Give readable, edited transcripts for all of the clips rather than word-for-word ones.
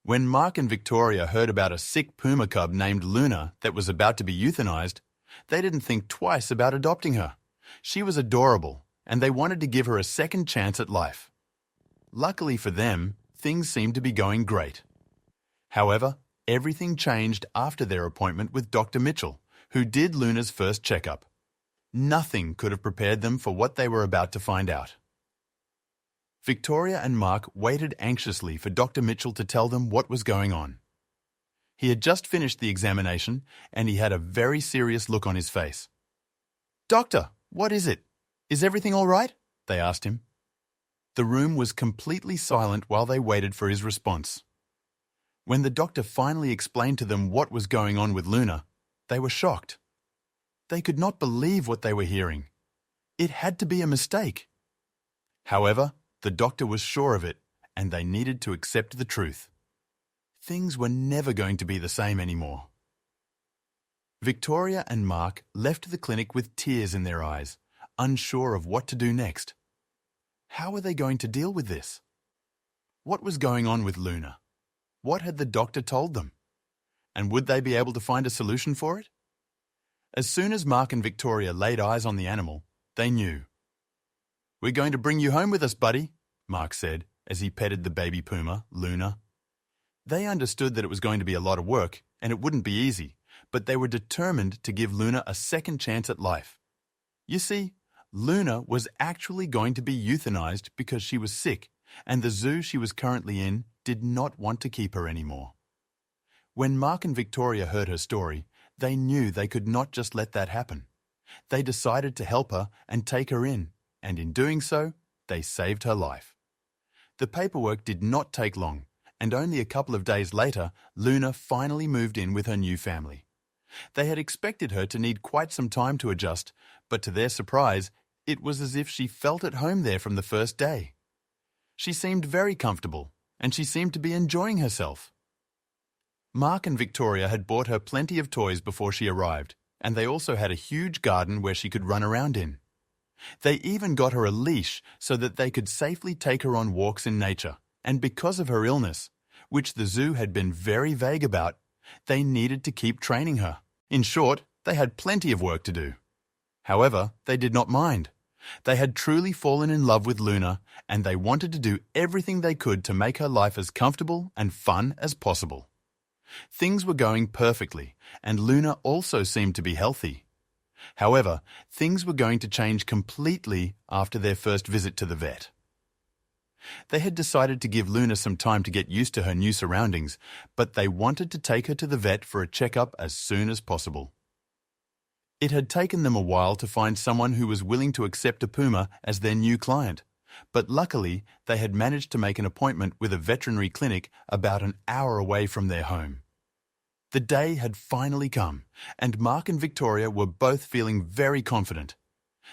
When Mark and Victoria heard about a sick Puma cub named Luna that was about to be euthanized, they didn't think twice about adopting her. She was adorable, and they wanted to give her a second chance at life. Luckily for them, things seemed to be going great. However, everything changed after their appointment with Dr. Mitchell, who did Luna's first checkup. Nothing could have prepared them for what they were about to find out. Victoria and Mark waited anxiously for Dr. Mitchell to tell them what was going on. He had just finished the examination, and he had a very serious look on his face. "Doctor, what is it? Is everything all right?" they asked him. The room was completely silent while they waited for his response. When the doctor finally explained to them what was going on with Luna, they were shocked. They could not believe what they were hearing. It had to be a mistake. However, the doctor was sure of it, and they needed to accept the truth. Things were never going to be the same anymore. Victoria and Mark left the clinic with tears in their eyes, unsure of what to do next. How were they going to deal with this? What was going on with Luna? What had the doctor told them? And would they be able to find a solution for it? As soon as Mark and Victoria laid eyes on the animal, they knew. "We're going to bring you home with us, buddy," Mark said as he petted the baby Puma, Luna. They understood that it was going to be a lot of work and it wouldn't be easy, but they were determined to give Luna a second chance at life. You see, Luna was actually going to be euthanized because she was sick, and the zoo she was currently in did not want to keep her anymore. When Mark and Victoria heard her story, they knew they could not just let that happen. They decided to help her and take her in, and in doing so, they saved her life. The paperwork did not take long, and only a couple of days later, Luna finally moved in with her new family. They had expected her to need quite some time to adjust, but to their surprise, it was as if she felt at home there from the first day. She seemed very comfortable, and she seemed to be enjoying herself. Mark and Victoria had bought her plenty of toys before she arrived, and they also had a huge garden where she could run around in. They even got her a leash so that they could safely take her on walks in nature, and because of her illness, which the zoo had been very vague about, they needed to keep training her. In short, they had plenty of work to do. However, they did not mind. They had truly fallen in love with Luna, and they wanted to do everything they could to make her life as comfortable and fun as possible. Things were going perfectly, and Luna also seemed to be healthy. However, things were going to change completely after their first visit to the vet. They had decided to give Luna some time to get used to her new surroundings, but they wanted to take her to the vet for a checkup as soon as possible. It had taken them a while to find someone who was willing to accept a Puma as their new client, but luckily they had managed to make an appointment with a veterinary clinic about an hour away from their home. The day had finally come, and Mark and Victoria were both feeling very confident.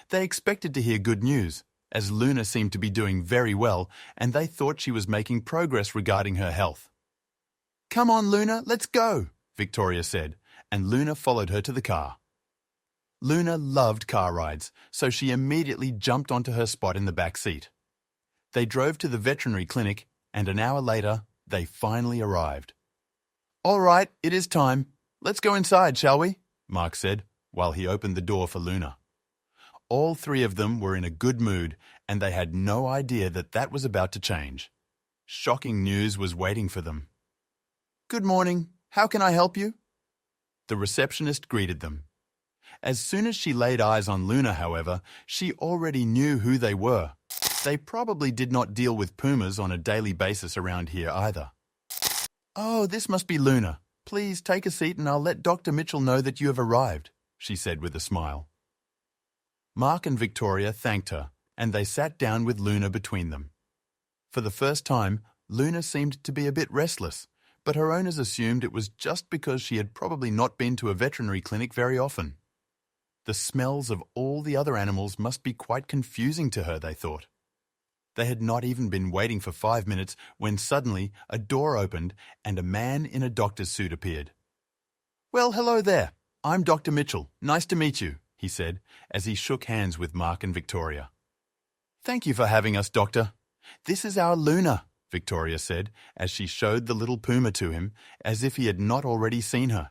They expected to hear good news, as Luna seemed to be doing very well, and they thought she was making progress regarding her health. "Come on, Luna, let's go," Victoria said, and Luna followed her to the car. Luna loved car rides, so she immediately jumped onto her spot in the back seat. They drove to the veterinary clinic, and an hour later, they finally arrived. "All right, it is time. Let's go inside, shall we?" Mark said, while he opened the door for Luna. All three of them were in a good mood, and they had no idea that that was about to change. Shocking news was waiting for them. "Good morning. How can I help you?" The receptionist greeted them. As soon as she laid eyes on Luna, however, she already knew who they were. They probably did not deal with Pumas on a daily basis around here either. "Oh, this must be Luna. Please take a seat and I'll let Dr. Mitchell know that you have arrived," she said with a smile. Mark and Victoria thanked her, and they sat down with Luna between them. For the first time, Luna seemed to be a bit restless, but her owners assumed it was just because she had probably not been to a veterinary clinic very often. The smells of all the other animals must be quite confusing to her, they thought. They had not even been waiting for 5 minutes when suddenly a door opened and a man in a doctor's suit appeared. "Well, hello there. I'm Dr. Mitchell. Nice to meet you," he said as he shook hands with Mark and Victoria. "Thank you for having us, Doctor. This is our Luna. Victoria said as she showed the little Puma to him as if he had not already seen her.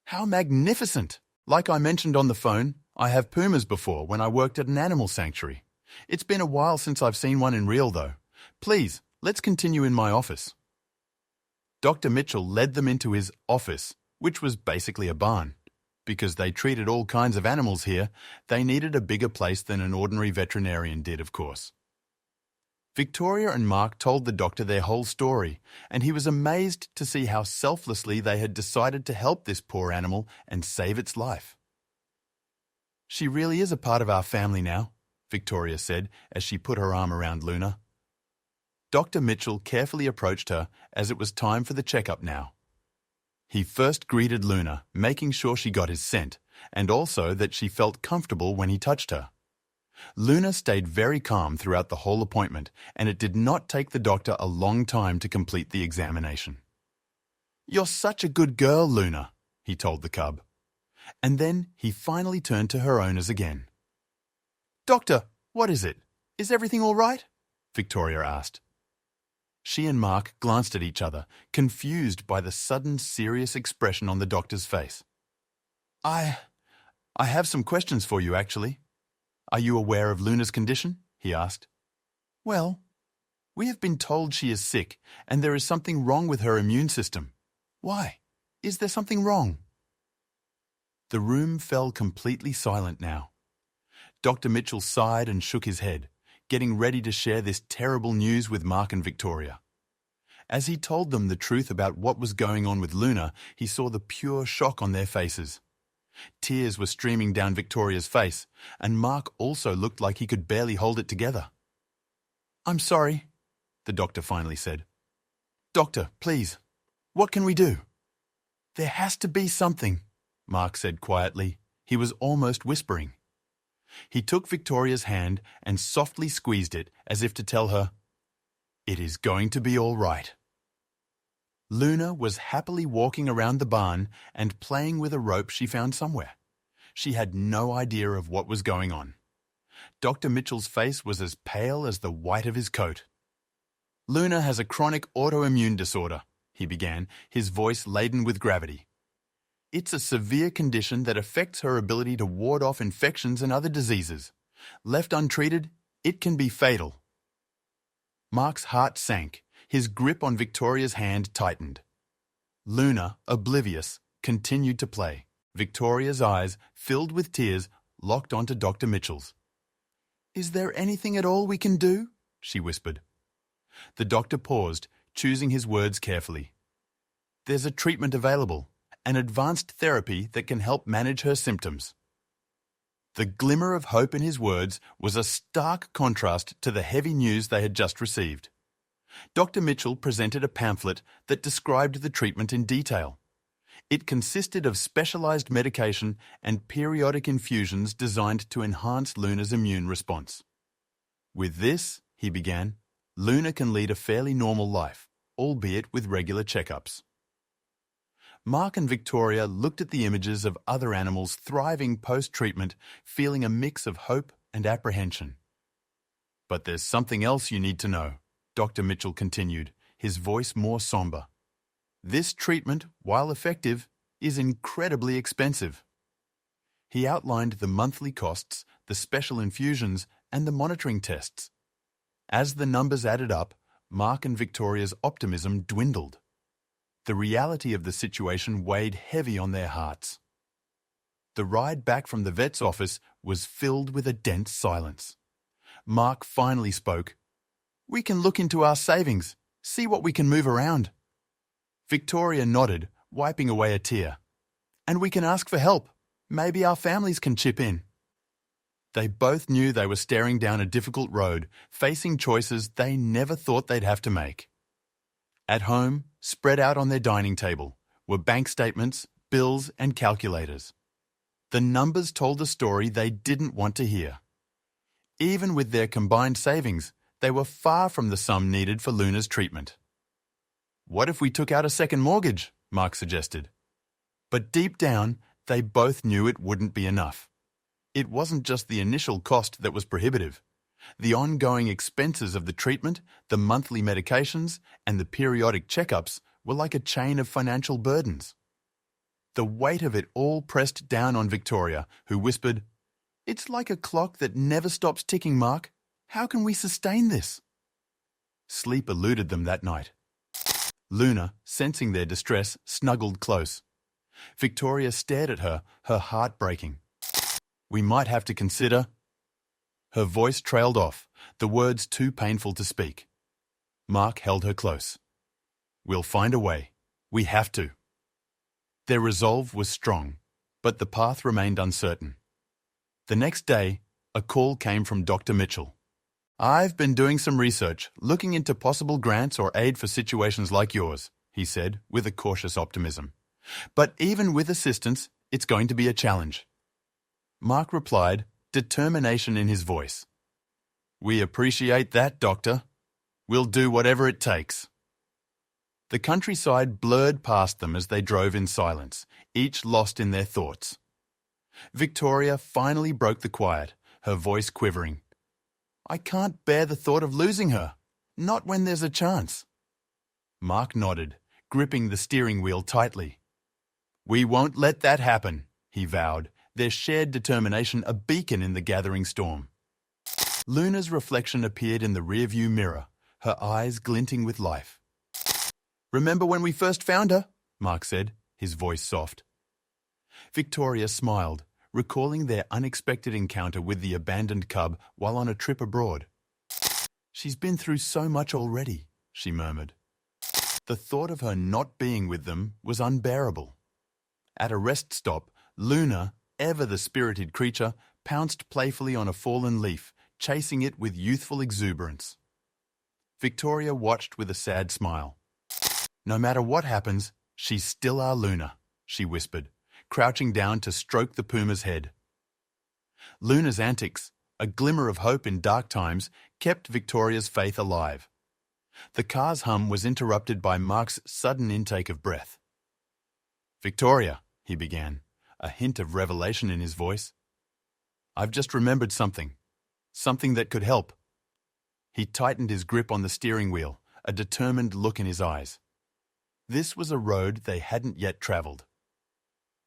How magnificent! Like I mentioned on the phone, I have Pumas before when I worked at an animal sanctuary. It's been a while since I've seen one in real though. Please, let's continue in my office. Dr. Mitchell led them into his office, which was basically a barn. Because they treated all kinds of animals here, they needed a bigger place than an ordinary veterinarian did, of course. Victoria and Mark told the doctor their whole story, and he was amazed to see how selflessly they had decided to help this poor animal and save its life. She really is a part of our family now, Victoria said as she put her arm around Luna. Dr. Mitchell carefully approached her as it was time for the checkup now. He first greeted Luna, making sure she got his scent, and also that she felt comfortable when he touched her. Luna stayed very calm throughout the whole appointment, and it did not take the doctor a long time to complete the examination. "You're such a good girl, Luna," he told the cub. And then he finally turned to her owners again. "Doctor, what is it? Is everything all right?" Victoria asked. She and Mark glanced at each other, confused by the sudden serious expression on the doctor's face. I have some questions for you, actually. Are you aware of Luna's condition?" he asked. "Well, we have been told she is sick and there is something wrong with her immune system. Why? Is there something wrong?" The room fell completely silent now. Dr. Mitchell sighed and shook his head, getting ready to share this terrible news with Mark and Victoria. As he told them the truth about what was going on with Luna, he saw the pure shock on their faces. Tears were streaming down Victoria's face, and Mark also looked like he could barely hold it together. "I'm sorry," the doctor finally said. "Doctor, please, what can we do?" "There has to be something," Mark said quietly. He was almost whispering. He took Victoria's hand and softly squeezed it as if to tell her, "It is going to be all right." Luna was happily walking around the barn and playing with a rope she found somewhere. She had no idea of what was going on. Dr. Mitchell's face was as pale as the white of his coat. "Luna has a chronic autoimmune disorder," he began, his voice laden with gravity. "It's a severe condition that affects her ability to ward off infections and other diseases. Left untreated, it can be fatal." Mark's heart sank. His grip on Victoria's hand tightened. Luna, oblivious, continued to play. Victoria's eyes, filled with tears, locked onto Dr. Mitchell's. "Is there anything at all we can do?" she whispered. The doctor paused, choosing his words carefully. "There's a treatment available, an advanced therapy that can help manage her symptoms." The glimmer of hope in his words was a stark contrast to the heavy news they had just received. Dr. Mitchell presented a pamphlet that described the treatment in detail. It consisted of specialized medication and periodic infusions designed to enhance Luna's immune response. "With this," he began, "Luna can lead a fairly normal life, albeit with regular checkups." Mark and Victoria looked at the images of other animals thriving post-treatment, feeling a mix of hope and apprehension. "But there's something else you need to know," Dr. Mitchell continued, his voice more somber. "This treatment, while effective, is incredibly expensive." He outlined the monthly costs, the special infusions, and the monitoring tests. As the numbers added up, Mark and Victoria's optimism dwindled. The reality of the situation weighed heavy on their hearts. The ride back from the vet's office was filled with a dense silence. Mark finally spoke. "We can look into our savings, see what we can move around." Victoria nodded, wiping away a tear. "And we can ask for help. Maybe our families can chip in." They both knew they were staring down a difficult road, facing choices they never thought they'd have to make. At home, spread out on their dining table, were bank statements, bills, and calculators. The numbers told a story they didn't want to hear. Even with their combined savings, they were far from the sum needed for Luna's treatment. "What if we took out a second mortgage?" Mark suggested. But deep down, they both knew it wouldn't be enough. It wasn't just the initial cost that was prohibitive. The ongoing expenses of the treatment, the monthly medications, and the periodic checkups were like a chain of financial burdens. The weight of it all pressed down on Victoria, who whispered, "It's like a clock that never stops ticking, Mark. How can we sustain this?" Sleep eluded them that night. Luna, sensing their distress, snuggled close. Victoria stared at her, her heart breaking. "We might have to consider—" Her voice trailed off, the words too painful to speak. Mark held her close. "We'll find a way. We have to." Their resolve was strong, but the path remained uncertain. The next day, a call came from Dr. Mitchell. "I've been doing some research, looking into possible grants or aid for situations like yours," he said, with a cautious optimism. "But even with assistance, it's going to be a challenge." Mark replied, determination in his voice. "We appreciate that, Doctor. We'll do whatever it takes." The countryside blurred past them as they drove in silence, each lost in their thoughts. Victoria finally broke the quiet, her voice quivering. "I can't bear the thought of losing her, not when there's a chance." Mark nodded, gripping the steering wheel tightly. "We won't let that happen," he vowed, their shared determination a beacon in the gathering storm. Luna's reflection appeared in the rearview mirror, her eyes glinting with life. "Remember when we first found her?" Mark said, his voice soft. Victoria smiled, recalling their unexpected encounter with the abandoned cub while on a trip abroad. "She's been through so much already," she murmured. The thought of her not being with them was unbearable. At a rest stop, Luna, ever the spirited creature, pounced playfully on a fallen leaf, chasing it with youthful exuberance. Victoria watched with a sad smile. "No matter what happens, she's still our Luna," she whispered, crouching down to stroke the Puma's head. Luna's antics, a glimmer of hope in dark times, kept Victoria's faith alive. The car's hum was interrupted by Mark's sudden intake of breath. "Victoria," he began, a hint of revelation in his voice. "I've just remembered something that could help." He tightened his grip on the steering wheel, a determined look in his eyes. This was a road they hadn't yet travelled.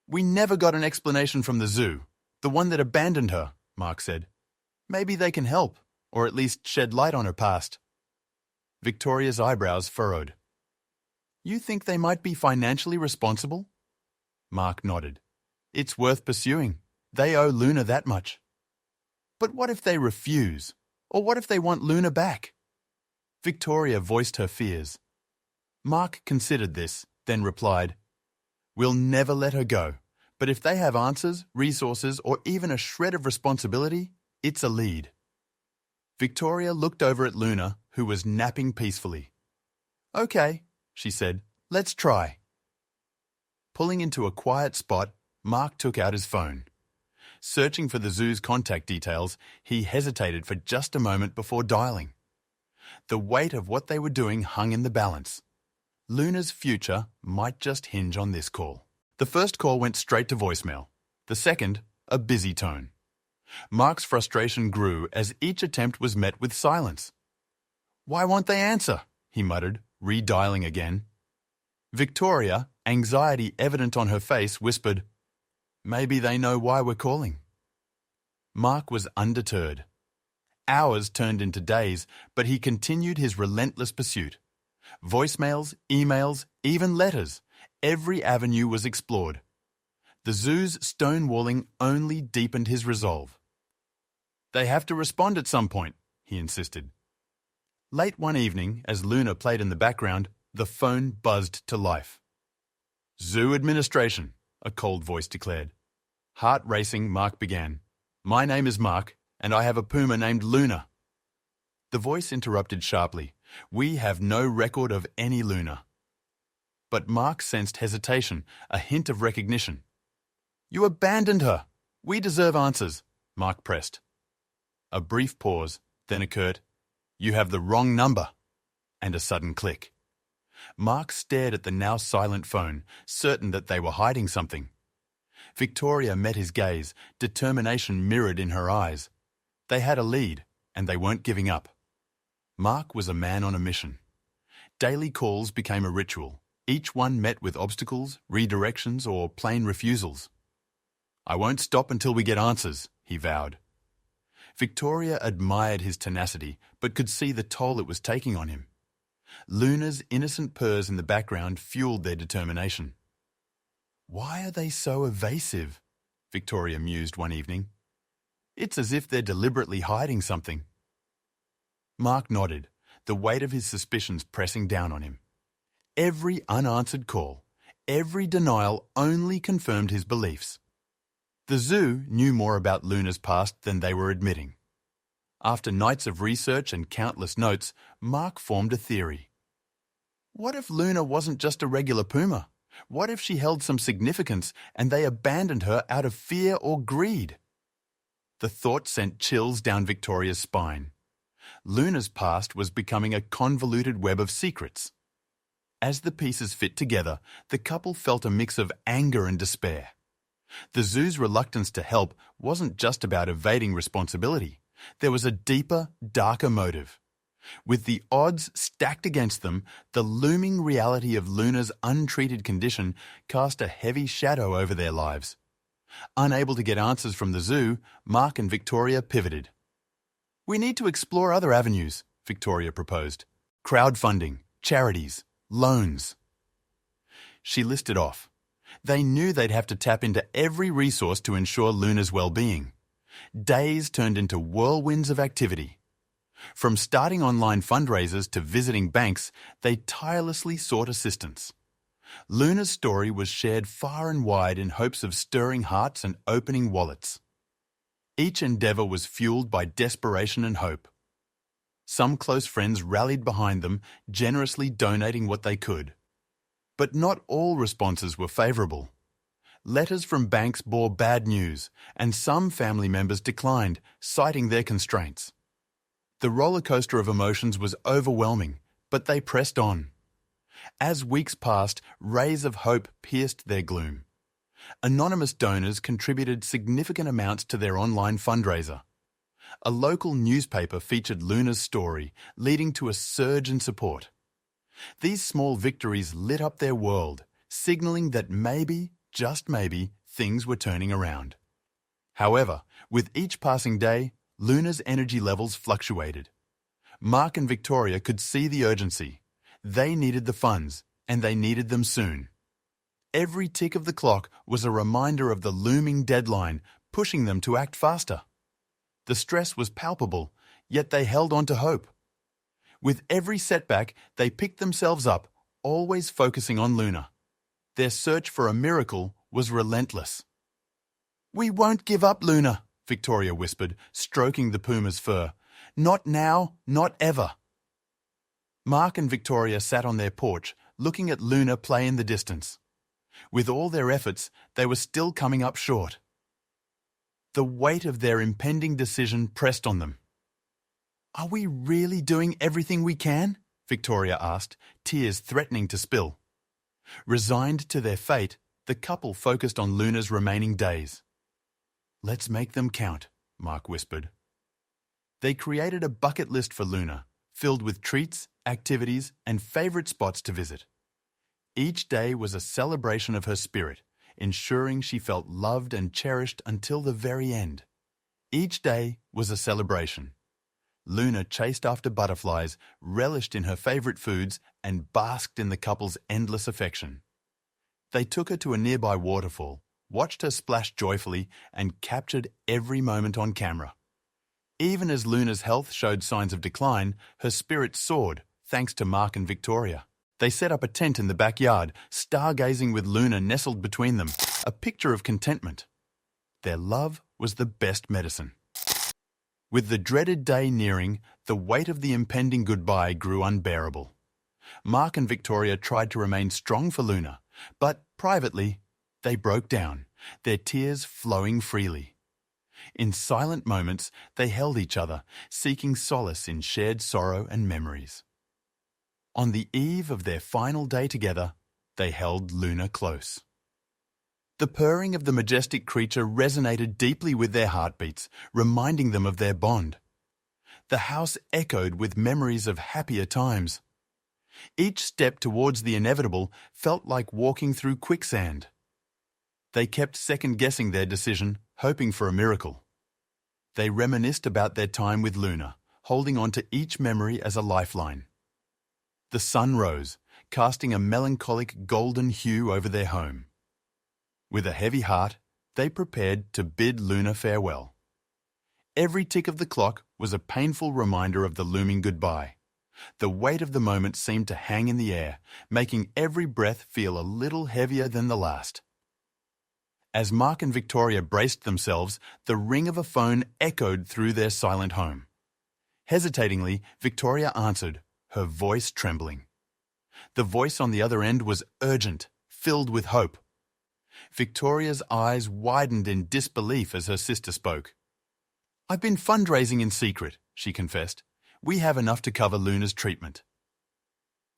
"We never got an explanation from the zoo, the one that abandoned her," Mark said. "Maybe they can help, or at least shed light on her past." Victoria's eyebrows furrowed. "You think they might be financially responsible?" Mark nodded. "It's worth pursuing. They owe Luna that much." "But what if they refuse? Or what if they want Luna back?" Victoria voiced her fears. Mark considered this, then replied, "We'll never let her go, but if they have answers, resources, or even a shred of responsibility, it's a lead." Victoria looked over at Luna, who was napping peacefully. "Okay," she said, "let's try." Pulling into a quiet spot, Mark took out his phone. Searching for the zoo's contact details, he hesitated for just a moment before dialing. The weight of what they were doing hung in the balance. Luna's future might just hinge on this call. The first call went straight to voicemail. The second, a busy tone. Mark's frustration grew as each attempt was met with silence. "Why won't they answer?" he muttered, redialing again. Victoria, anxiety evident on her face, whispered, "Maybe they know why we're calling." Mark was undeterred. Hours turned into days, but he continued his relentless pursuit. Voicemails, emails, even letters. Every avenue was explored. The zoo's stonewalling only deepened his resolve. "They have to respond at some point," he insisted. Late one evening, as Luna played in the background, the phone buzzed to life. "Zoo administration," a cold voice declared. Heart racing, Mark began. "My name is Mark, and I have a Puma named Luna." The voice interrupted sharply. "We have no record of any Luna." But Mark sensed hesitation, a hint of recognition. "You abandoned her. We deserve answers," Mark pressed. A brief pause, then a curt, "You have the wrong number," and a sudden click. Mark stared at the now silent phone, certain that they were hiding something. Victoria met his gaze, determination mirrored in her eyes. They had a lead, and they weren't giving up. Mark was a man on a mission. Daily calls became a ritual. Each one met with obstacles, redirections, or plain refusals. "I won't stop until we get answers," he vowed. Victoria admired his tenacity, but could see the toll it was taking on him. Luna's innocent purrs in the background fueled their determination. "Why are they so evasive?" Victoria mused one evening. "It's as if they're deliberately hiding something." Mark nodded, the weight of his suspicions pressing down on him. Every unanswered call, every denial only confirmed his beliefs. The zoo knew more about Luna's past than they were admitting. After nights of research and countless notes, Mark formed a theory. What if Luna wasn't just a regular puma? What if she held some significance and they abandoned her out of fear or greed? The thought sent chills down Victoria's spine. Luna's past was becoming a convoluted web of secrets. As the pieces fit together, the couple felt a mix of anger and despair. The zoo's reluctance to help wasn't just about evading responsibility. There was a deeper, darker motive. With the odds stacked against them, the looming reality of Luna's untreated condition cast a heavy shadow over their lives. Unable to get answers from the zoo, Mark and Victoria pivoted. "We need to explore other avenues," Victoria proposed. "Crowdfunding, charities, loans." She listed off. They knew they'd have to tap into every resource to ensure Luna's well-being. Days turned into whirlwinds of activity. From starting online fundraisers to visiting banks, they tirelessly sought assistance. Luna's story was shared far and wide in hopes of stirring hearts and opening wallets. Each endeavour was fueled by desperation and hope. Some close friends rallied behind them, generously donating what they could. But not all responses were favourable. Letters from banks bore bad news, and some family members declined, citing their constraints. The rollercoaster of emotions was overwhelming, but they pressed on. As weeks passed, rays of hope pierced their gloom. Anonymous donors contributed significant amounts to their online fundraiser. A local newspaper featured Luna's story, leading to a surge in support. These small victories lit up their world, signalling that maybe, just maybe, things were turning around. However, with each passing day, Luna's energy levels fluctuated. Mark and Victoria could see the urgency. They needed the funds, and they needed them soon. Every tick of the clock was a reminder of the looming deadline, pushing them to act faster. The stress was palpable, yet they held on to hope. With every setback, they picked themselves up, always focusing on Luna. Their search for a miracle was relentless. "We won't give up, Luna," Victoria whispered, stroking the puma's fur. "Not now, not ever." Mark and Victoria sat on their porch, looking at Luna play in the distance. With all their efforts, they were still coming up short. The weight of their impending decision pressed on them. "Are we really doing everything we can?" Victoria asked, tears threatening to spill. Resigned to their fate, the couple focused on Luna's remaining days. "Let's make them count," Mark whispered. They created a bucket list for Luna, filled with treats, activities, and favourite spots to visit. Each day was a celebration of her spirit, ensuring she felt loved and cherished until the very end. Each day was a celebration. Luna chased after butterflies, relished in her favourite foods, and basked in the couple's endless affection. They took her to a nearby waterfall, watched her splash joyfully, and captured every moment on camera. Even as Luna's health showed signs of decline, her spirit soared, thanks to Mark and Victoria. They set up a tent in the backyard, stargazing with Luna nestled between them, a picture of contentment. Their love was the best medicine. With the dreaded day nearing, the weight of the impending goodbye grew unbearable. Mark and Victoria tried to remain strong for Luna, but privately, they broke down, their tears flowing freely. In silent moments, they held each other, seeking solace in shared sorrow and memories. On the eve of their final day together, they held Luna close. The purring of the majestic creature resonated deeply with their heartbeats, reminding them of their bond. The house echoed with memories of happier times. Each step towards the inevitable felt like walking through quicksand. They kept second-guessing their decision, hoping for a miracle. They reminisced about their time with Luna, holding on to each memory as a lifeline. The sun rose, casting a melancholic golden hue over their home. With a heavy heart, they prepared to bid Luna farewell. Every tick of the clock was a painful reminder of the looming goodbye. The weight of the moment seemed to hang in the air, making every breath feel a little heavier than the last. As Mark and Victoria braced themselves, the ring of a phone echoed through their silent home. Hesitatingly, Victoria answered, her voice trembling. The voice on the other end was urgent, filled with hope. Victoria's eyes widened in disbelief as her sister spoke. "I've been fundraising in secret," she confessed. "We have enough to cover Luna's treatment."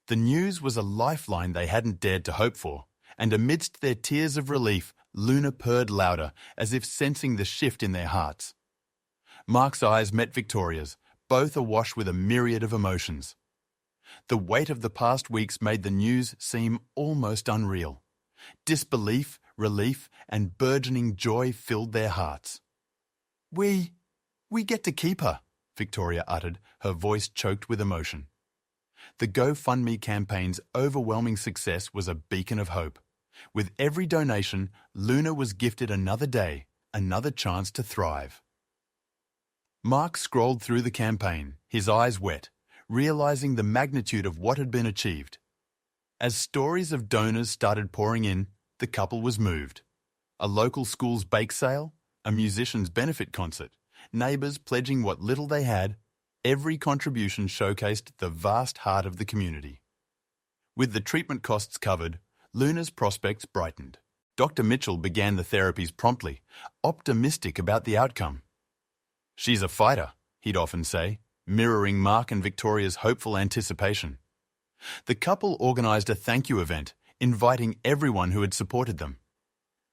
The news was a lifeline they hadn't dared to hope for, and amidst their tears of relief, Luna purred louder, as if sensing the shift in their hearts. Mark's eyes met Victoria's, both awash with a myriad of emotions. The weight of the past weeks made the news seem almost unreal. Disbelief, relief, and burgeoning joy filled their hearts. We get to keep her," Victoria uttered, her voice choked with emotion. The GoFundMe campaign's overwhelming success was a beacon of hope. With every donation, Luna was gifted another day, another chance to thrive. Mark scrolled through the campaign, his eyes wet, realizing the magnitude of what had been achieved. As stories of donors started pouring in, the couple was moved. A local school's bake sale, a musician's benefit concert, neighbours pledging what little they had, every contribution showcased the vast heart of the community. With the treatment costs covered, Luna's prospects brightened. Dr. Mitchell began the therapies promptly, optimistic about the outcome. "She's a fighter," he'd often say, mirroring Mark and Victoria's hopeful anticipation. The couple organised a thank you event, inviting everyone who had supported them.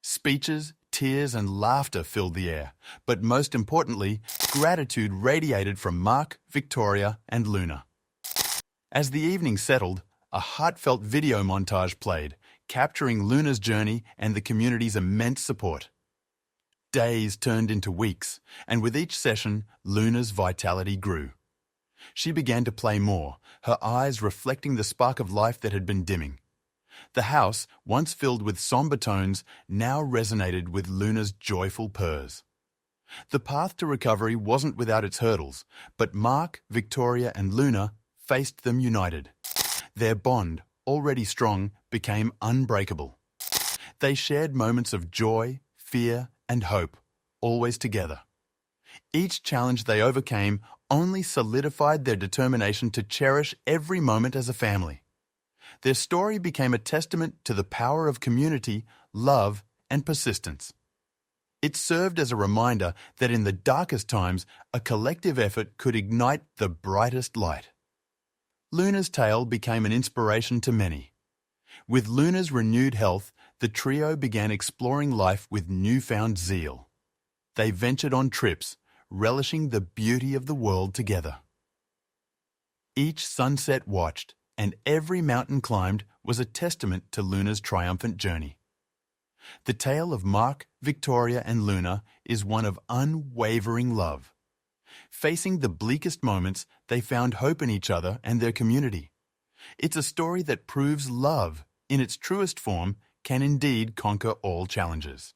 Speeches, tears and laughter filled the air, but most importantly, gratitude radiated from Mark, Victoria and Luna. As the evening settled, a heartfelt video montage played, capturing Luna's journey and the community's immense support. Days turned into weeks, and with each session, Luna's vitality grew. She began to play more, her eyes reflecting the spark of life that had been dimming. The house, once filled with somber tones, now resonated with Luna's joyful purrs. The path to recovery wasn't without its hurdles, but Mark, Victoria and Luna faced them united. Their bond, already strong, became unbreakable. They shared moments of joy, fear and hope, always together. Each challenge they overcame only solidified their determination to cherish every moment as a family. Their story became a testament to the power of community, love, and persistence. It served as a reminder that in the darkest times, a collective effort could ignite the brightest light. Luna's tale became an inspiration to many. With Luna's renewed health, the trio began exploring life with newfound zeal. They ventured on trips, relishing the beauty of the world together. Each sunset watched, and every mountain climbed was a testament to Luna's triumphant journey. The tale of Mark, Victoria and Luna is one of unwavering love. Facing the bleakest moments, they found hope in each other and their community. It's a story that proves love, in its truest form, can indeed conquer all challenges.